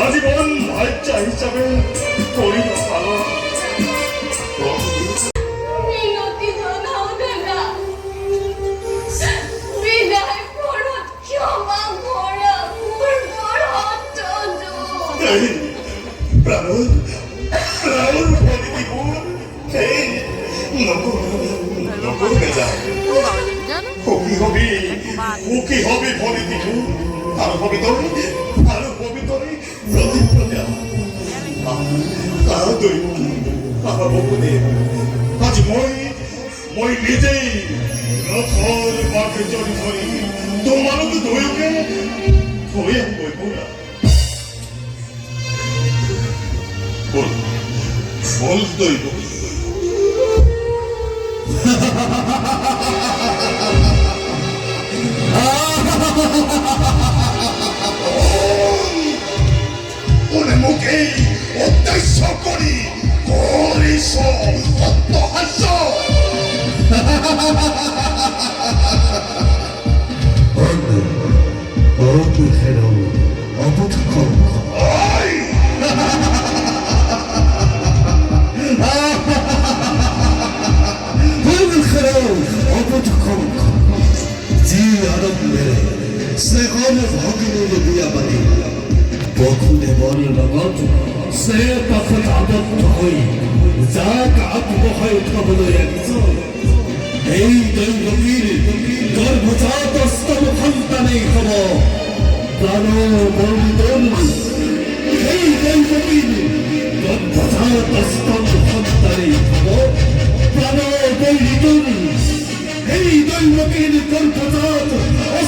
আজীবন ভাইচা হিসাবে করি ভালো। কি হবে বলে দিব আর হবে তোর আর হবে তোর প্রতিক্রিয়া কারো দই আমার বকুনে আজ মই নিজেই রথর বাঘে চড়ি ধরি তোমারও তো দইকে ধরে বই বলা বল বল দই বল ওরে মুখে উদ্দেশ্য করি করিস অট্টহাস্য এই দৈবকীর গর্ভজাত স্তব সন্তানেই হব প্রাণ বন্দন। এই দৈবকীর গর্ভজাত স্তব সন্তানেই হব প্রাণ বন্দন। এই দৈবকীর গর্ভজাত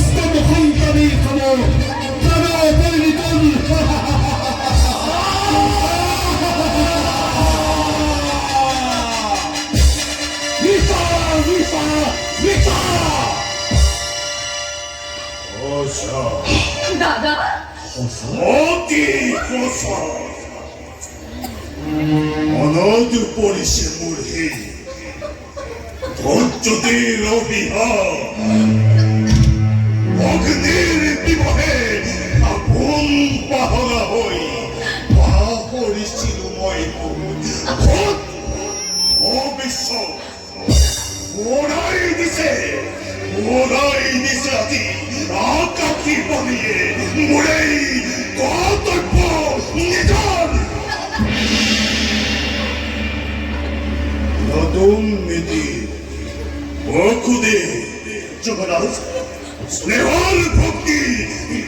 স্তব সন্তানেই হব প্রাণ বন্দন। দাদা অনদ পরিষে মুড়ে ধৈর্যদের অবিহার অগ্নির বিবহে আগুন পাহরা হই পাহরি চিরময় অবিশ্ব ওরাই দিছে আদি আকাশি বানিয়ে মুড়েই কর্তব্য মহারাজ স্নেহর ভক্তি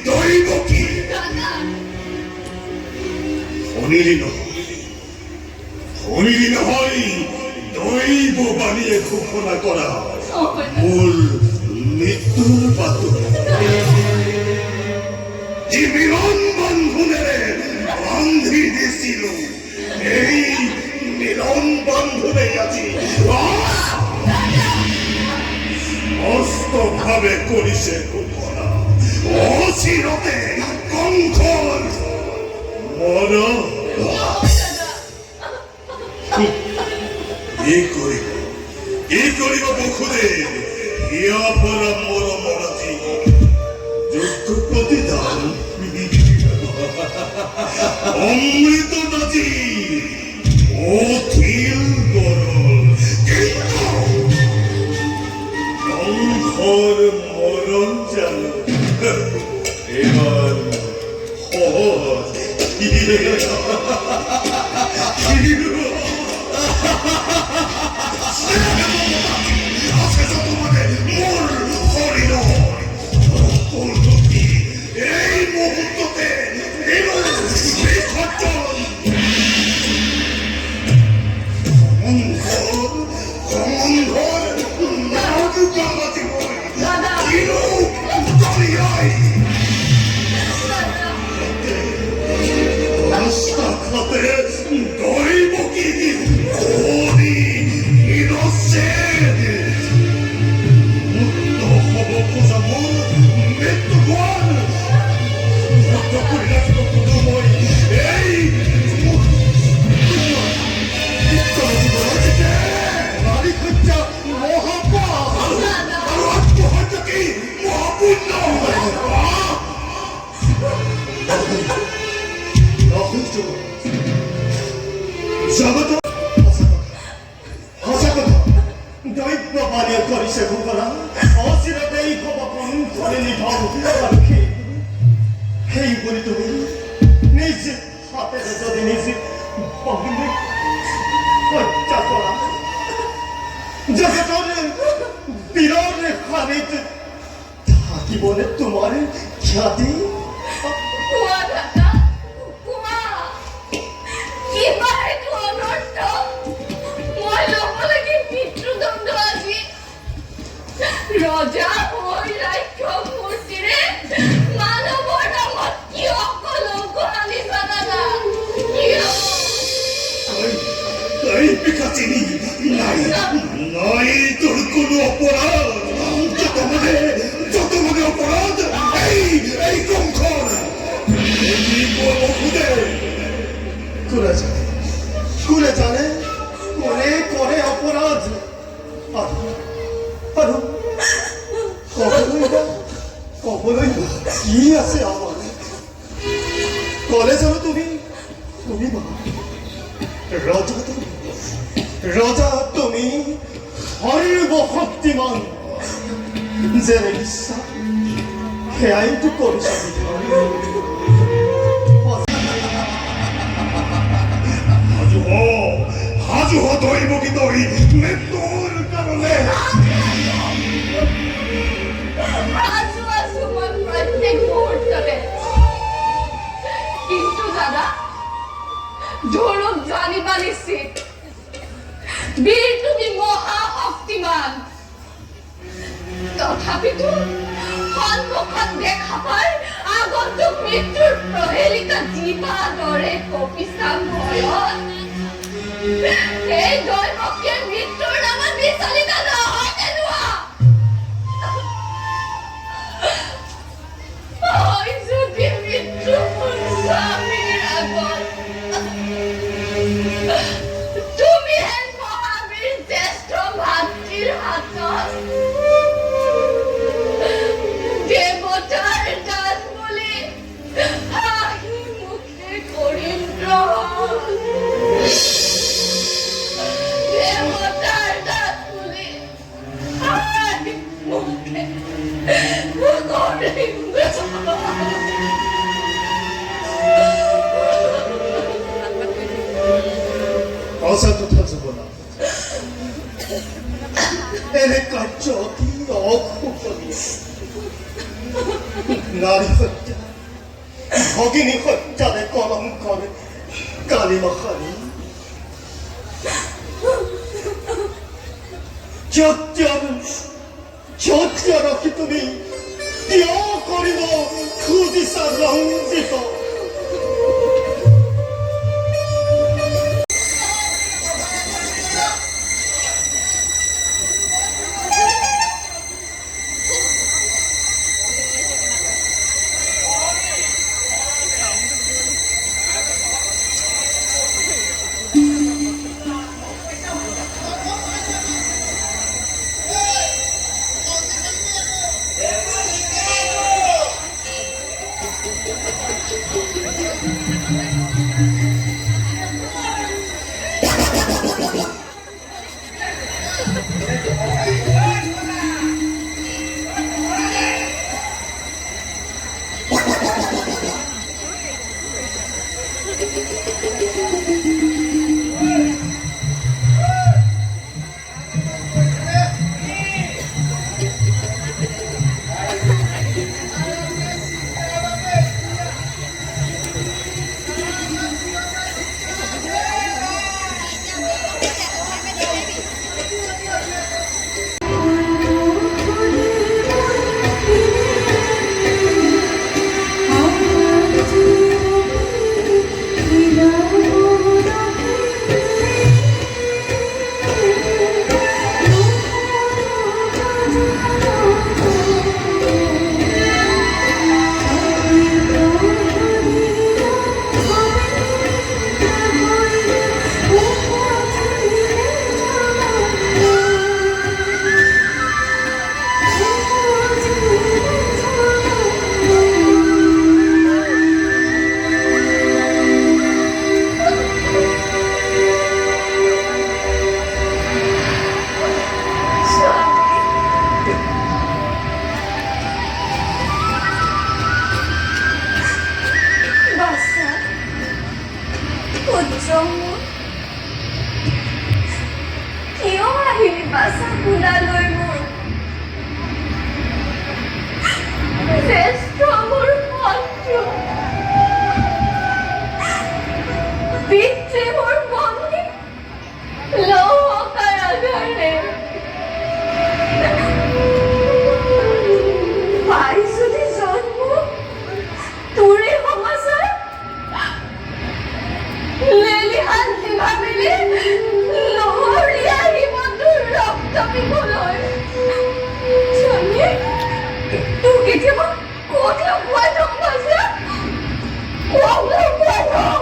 দৈব কি দাদা খনিলি নহয় দৈব বানিয়ে ঘোষণা করা মূল মৃত্যুর পাথর যে মিলন বন্ধনের বান্ধি দিয়েছিল এই মিলন বন্ধনে আছি অস্তভাবে করিছে ঘোষণা অচিরতে কঙ্কর মর কি করিব বখুদেব ইয়া পরা মর মরাতি যুদ্ধ প্রতিদান অমৃত নাচি ও থিল গরল কঙ্কর মরণ জান এবার সহজ এই মুহূর্ততে দৈব কি মুক্ত হব খোঁজা মন মৃত্যু ঘর মুক্ত করে রাখব পুনময় এই নারী হত্যা মহাপাপ আর আত্মহত্যা কি মহাপুণ্য জগত দৈব বানিয়ে করিছে ঘোষণা অচিরতেই খবকন করে নিভাও আর সেই বলি তুমি নিজ হাতে যদি নিজ বাহিনী হত্যা করা জগতের বিরল খানিত থাকিবনে তোমার খ্যাতি কুয়া দাদা কুয়া কিবা এইটো অনৰ্থ মই ল'ব লাগে মৃত্যুদণ্ড আজি ৰজা হৈ ৰাক্ষস মূৰ্তিৰে মানৱৰ নামত কিয় কলংক আনিছা দাদা কিয় এই পিকাচিনি নাই নাই তোর কোনো অপরাধ যত মানে অপরাধ এই কঙ্কর কুলে জানে কোনে করে অপরাধ আর কবরই কি আছে আমার কলে যাও তুমি রাজা তুমি সর্বশক্তিমান যেনে ইচ্ছা সেয়াইতো কৰিছা সাজু হ দৈব কি তই মৃত্যুৰ কাৰণে আছো মই প্ৰত্যেক মুহূৰ্ততে কিন্তু দাদা ধৰক জানিবা নিশ্চিত বীৰ তুমি মহাশক্তিমান তথাপিতো সন্মুখত দেখা পাই আগন্তুক মৃত্যুৰ প্ৰহেলিকা জীৱা দৰে কপিচাম ভয়ত এই দৈৱকীয় মৃত্যুৰ নামত বিচলিত নহয় তেনোৱা হয় যদি মৃত্যু মোৰ স্বামীৰ আগত তুমি হেন মহাবীৰ জ্যেষ্ঠ ভাতৃৰ হাতত দেৱতাৰ দাস বুলি হাঁহি মুখে কৰিম দেৱতাৰ দাস বুলি হাঁহি মুখে কৰিম সঁচা কথা জীৱনত এনে কাৰ্য অতি অশোভনীয় নাৰী হত্যা ভগিনী হত্যাৰে কলঙ্কৰে কালিমাখানি সত্য ৰক্ষি তুমি কিয় কৰিব খুজিছা ৰঞ্জিত কিয় আহিলি বাছা কোলালৈ মোৰ জ্যেষ্ঠ মোৰ শত্ৰু পিতৃ মোৰ বন্দী লৌহ কাৰাগাৰে পাই যদি জন্ম তোৰে সমাচাৰ লেলিহান ভাবিলে লহৰি আহিব তোৰ ৰক্ত পিবলৈ জানি তোৰ কেতিয়াবা ক'ত লগুৱাই থম বাছা ক'ত লগুৱাই থম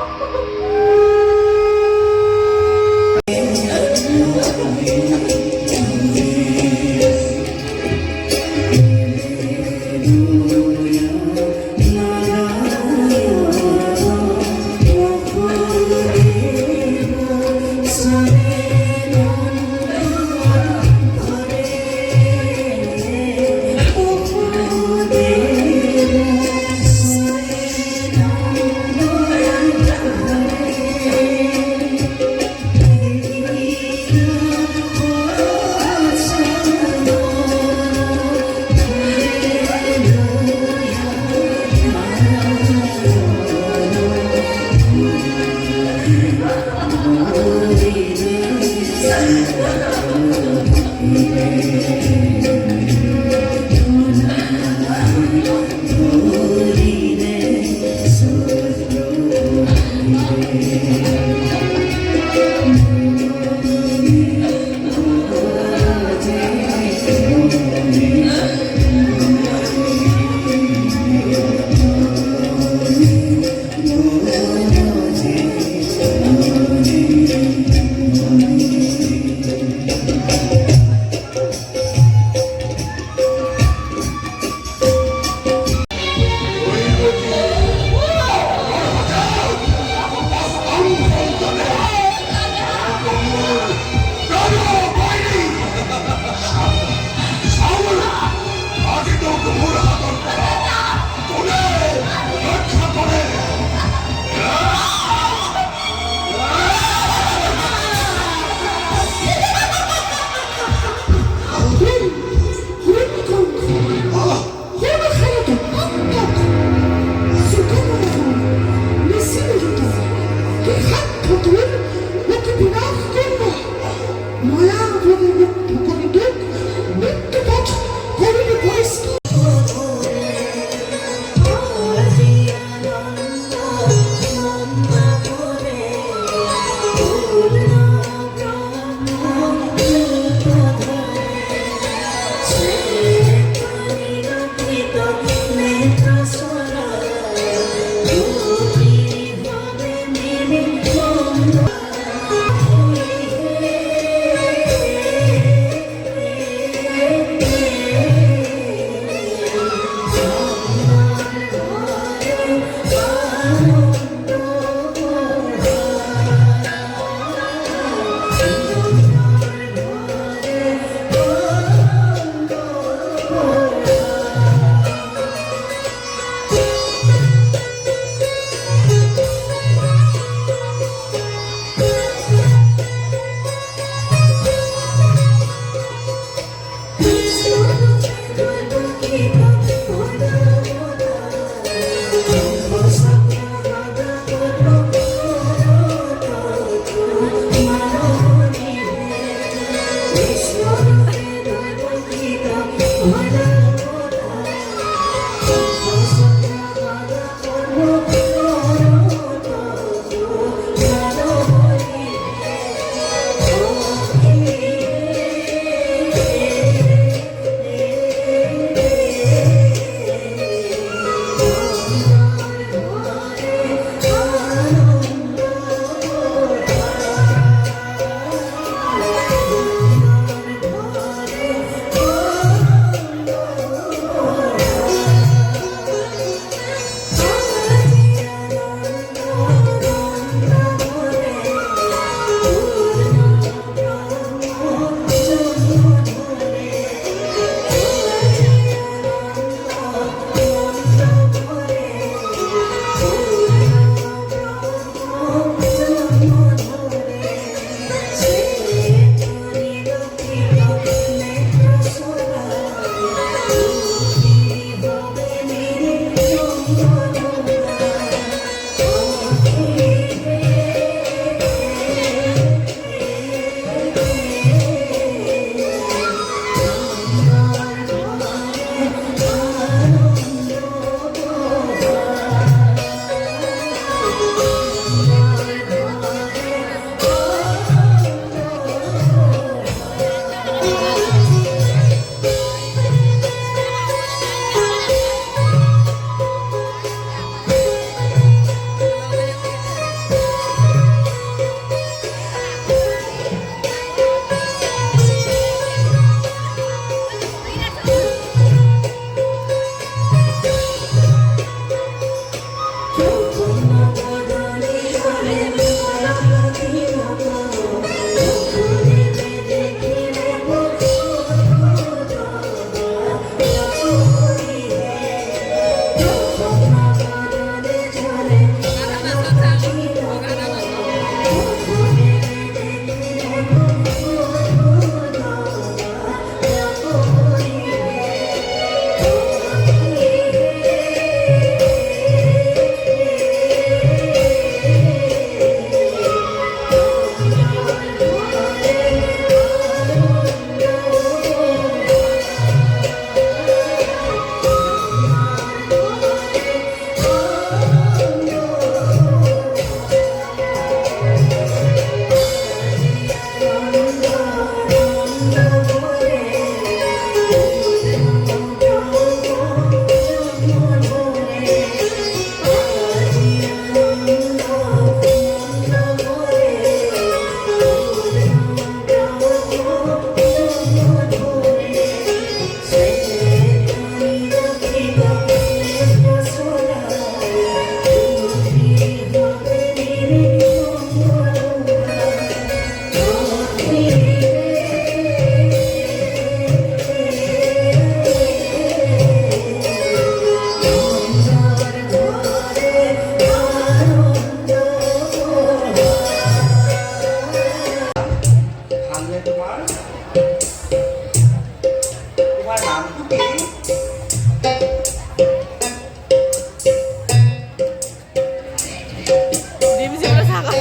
ডিম সিমলা থাকা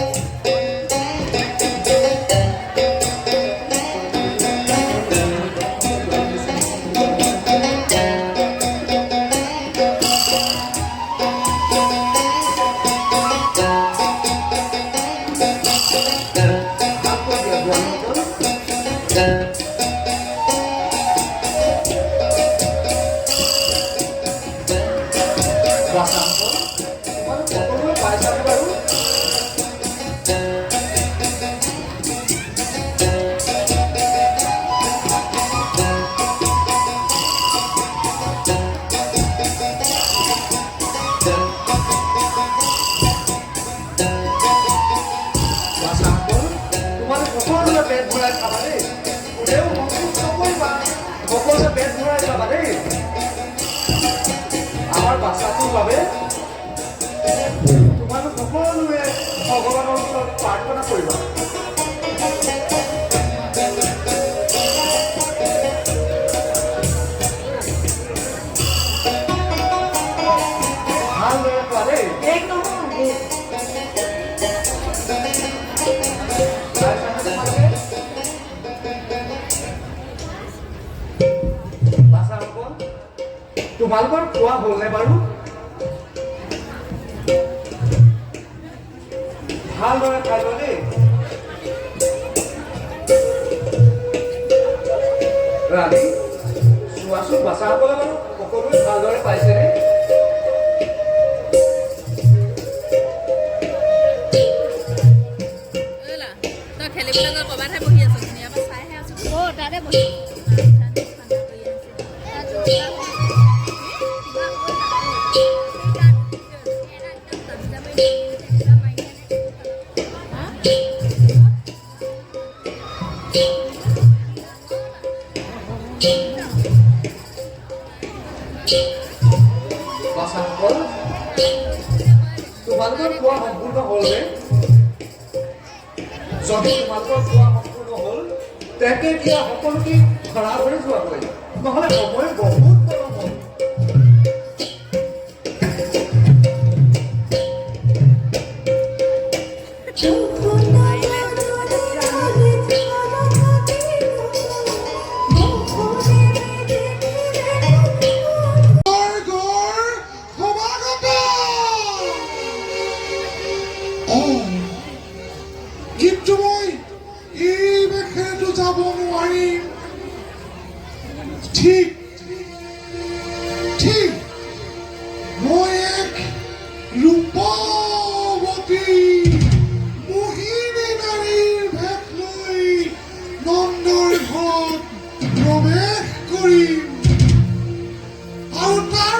আমাৰ বাচ্চাটোৰ বাবে তোমালোক সকলোৱে ভগৱানৰ ওচৰত প্ৰাৰ্থনা কৰিবা। ভালদৰে কোৱা দেই। তোমালোকৰ খোৱা হ'লনে বাৰু? ভালদৰে খাই লোৱা দেই। ৰাণী চোৱাচোন বাচ্চাসকলে বাৰু সকলোৱে ভালদৰে পাইছেনে? তই খেলিবলৈ ক'ৰবাতহে বহি আছ ধুনীয়া চাইহে আছো তাতে বহি বাচ্চাসকল তোমালোকৰ খোৱা সম্পূৰ্ণ হ'লনে? যদি তোমালোকৰ খোৱা সম্পূৰ্ণ হ'ল তেন্তে এতিয়া সকলোকে খৰা কৰি যোৱাগৈ, নহ'লে সময় বহুত গৰম হ'ল। কিন্তু মই এই বেখেৰেতো যাব নোৱাৰিম। ঠিক ঠিক মই এক ৰূপৱতী মোহিনী নাৰীৰ ভেষ লৈ নন্দৰ ঘৰত প্ৰৱেশ কৰিম আৰু তাৰ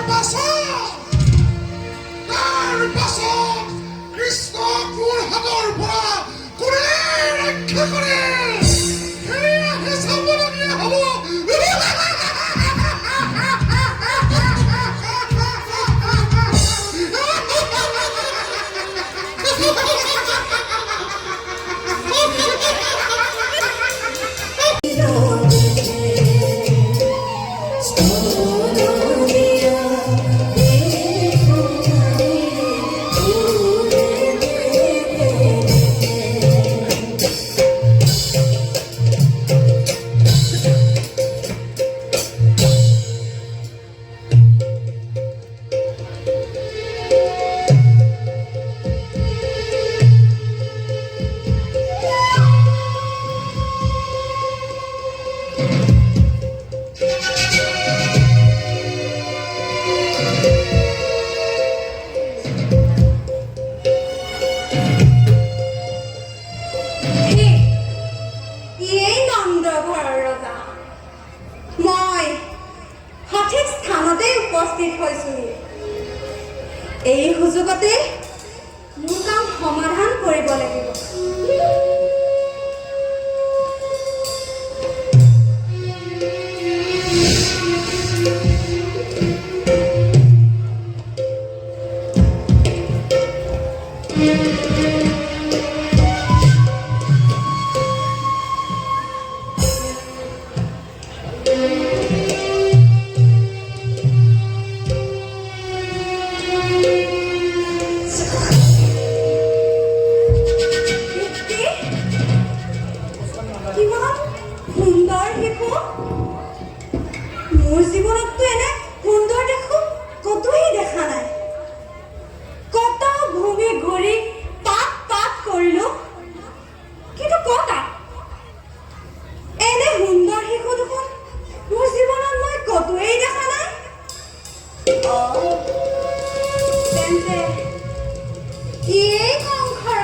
পাছত কৃষ্ণক মোৰ হাতৰ পৰা কোনে ৰক্ষা কৰে সেয়াহে চাবলগীয়া হ'ব।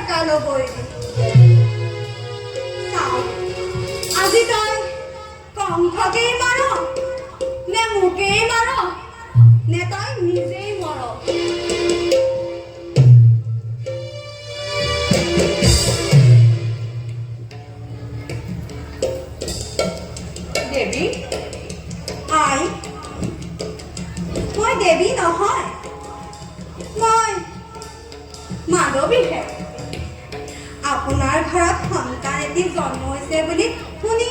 টকা ল'বই চাওক আজি তই কংসকেই মাৰ নে মোকেই মাৰ নে তই নিজেই মৰ দেৱী আই মই দেৱী নহয় মই মাধৱীহে আপোনাৰ ঘৰত সন্তান এটি জন্ম হৈছে বুলি শুনি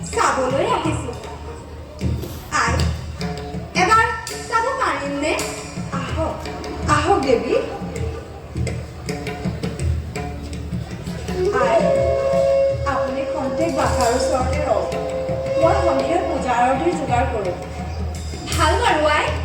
চাবলৈ আহিছোঁ আই এবাৰ চাব পাৰিমনে আহক আহক দেৱী আই আপুনি খন্তেক বাধাৰ ওচৰতে ৰওক মই সন্ধিয়া পূজা আৰতিৰ যোগাৰ কৰোঁ ভাল বাৰু আই